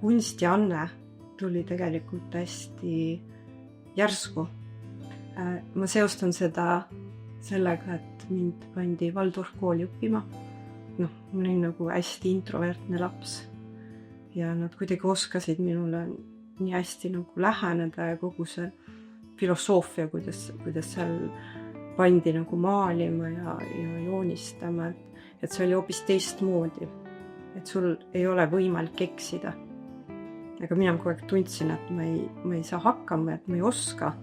Kunstianne tuli tegelikult hästi järsku. Ma seostan seda sellega, et mind pandi Waldorfkooli õppima. Ma olin nagu hästi introvertne laps ja nad kuidagi oskasid minule nii hästi nagu läheneda ja kogu see filosoofia, kuidas seal pandi nagu maalima ja joonistama, et see oli hoopis teistmoodi, et sul ei ole võimalik eksida. Aga mina kogu aeg tundsin, et ma ei saa hakkama, et ma ei oska,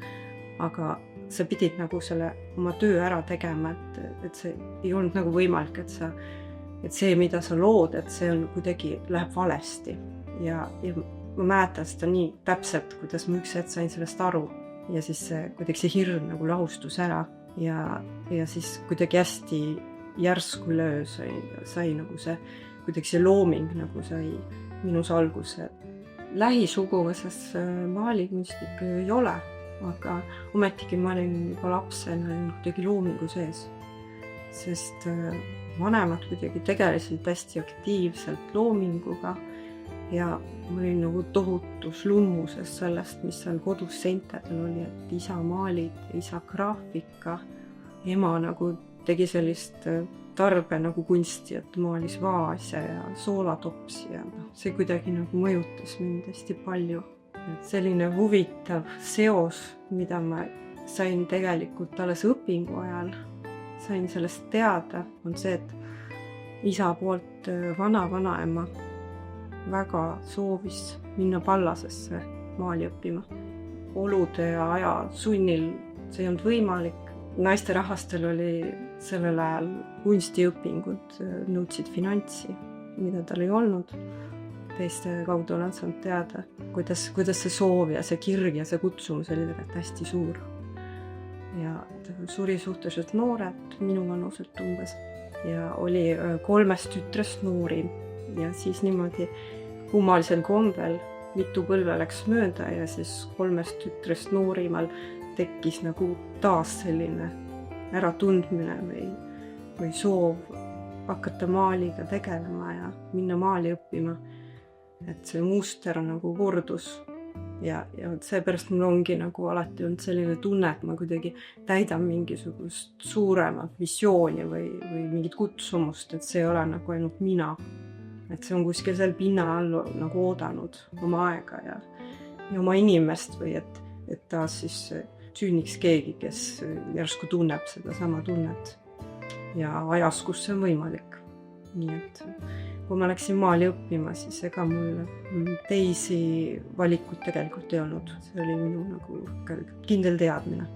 aga sa pidid nagu selle oma töö ära tegema, et see ei olnud nagu võimalik, et see, mida sa lood, et see on kuidagi läheb valesti. Ja ma mäletan seda nii täpselt, kuidas ma üks hetk sain sellest aru ja siis kuidagi see hirm nagu lahustus ära ja siis kuidagi hästi järsku löö sai nagu see, kuidagi see looming nagu sai minus alguse. Lähisuguvõsas maalikunstnikku ei ole, aga ometigi ma olin juba lapsena kuidagi loomingu sees, sest vanemad kuidagi tegelesid hästi aktiivselt loominguga ja ma olin nagu tohutus lummuses sellest, mis seal kodus seintedel oli, et isa maalid, isa graafika, ema nagu tegi sellist tarbe nagu kunsti, et maalis vaase ja soolatopsi ja see kuidagi nagu mõjutas mind hästi palju. Et selline huvitav seos, mida ma sain tegelikult alles õpingu ajal, sain sellest teada, on see, et isa poolt vanaema väga soovis minna Pallasesse maali õppima. Olude ja aja sunnil see ei olnud võimalik. Naisterahvastel oli sellel ajal kunstiõpingud, nõudsid finantsi, mida tal ei olnud. Teiste kaudu olen saanud teada, kuidas see soov ja see kirg ja see kutsumus oli tegelikult hästi suur. Ja ta suri suhteliselt noored, minu vanuselt umbes. Ja oli 3 tütrest noorim. Ja siis niimoodi kummalisel kombel mitu põlve läks mööda ja siis 3 tütrest noorimal tekkis nagu taas selline äratundmine või soov hakata maaliga tegelema ja minna maali õppima. Et see muster nagu kordus ja seepärast mul ongi nagu alati olnud selline tunne, et ma kuidagi täidan mingisugust suuremat visiooni või mingit kutsumust, et see ei ole nagu ainult mina. Et see on kuskil seal pinna all nagu oodanud oma aega ja oma inimest või et taas siis sünniks keegi, kes järsku tunneb seda sama tunnet ja ajas, kus see on võimalik. Nii et kui ma läksin maali õppima, siis ega mul teisi valikuid tegelikult ei olnud. See oli minu nagu kindel teadmine.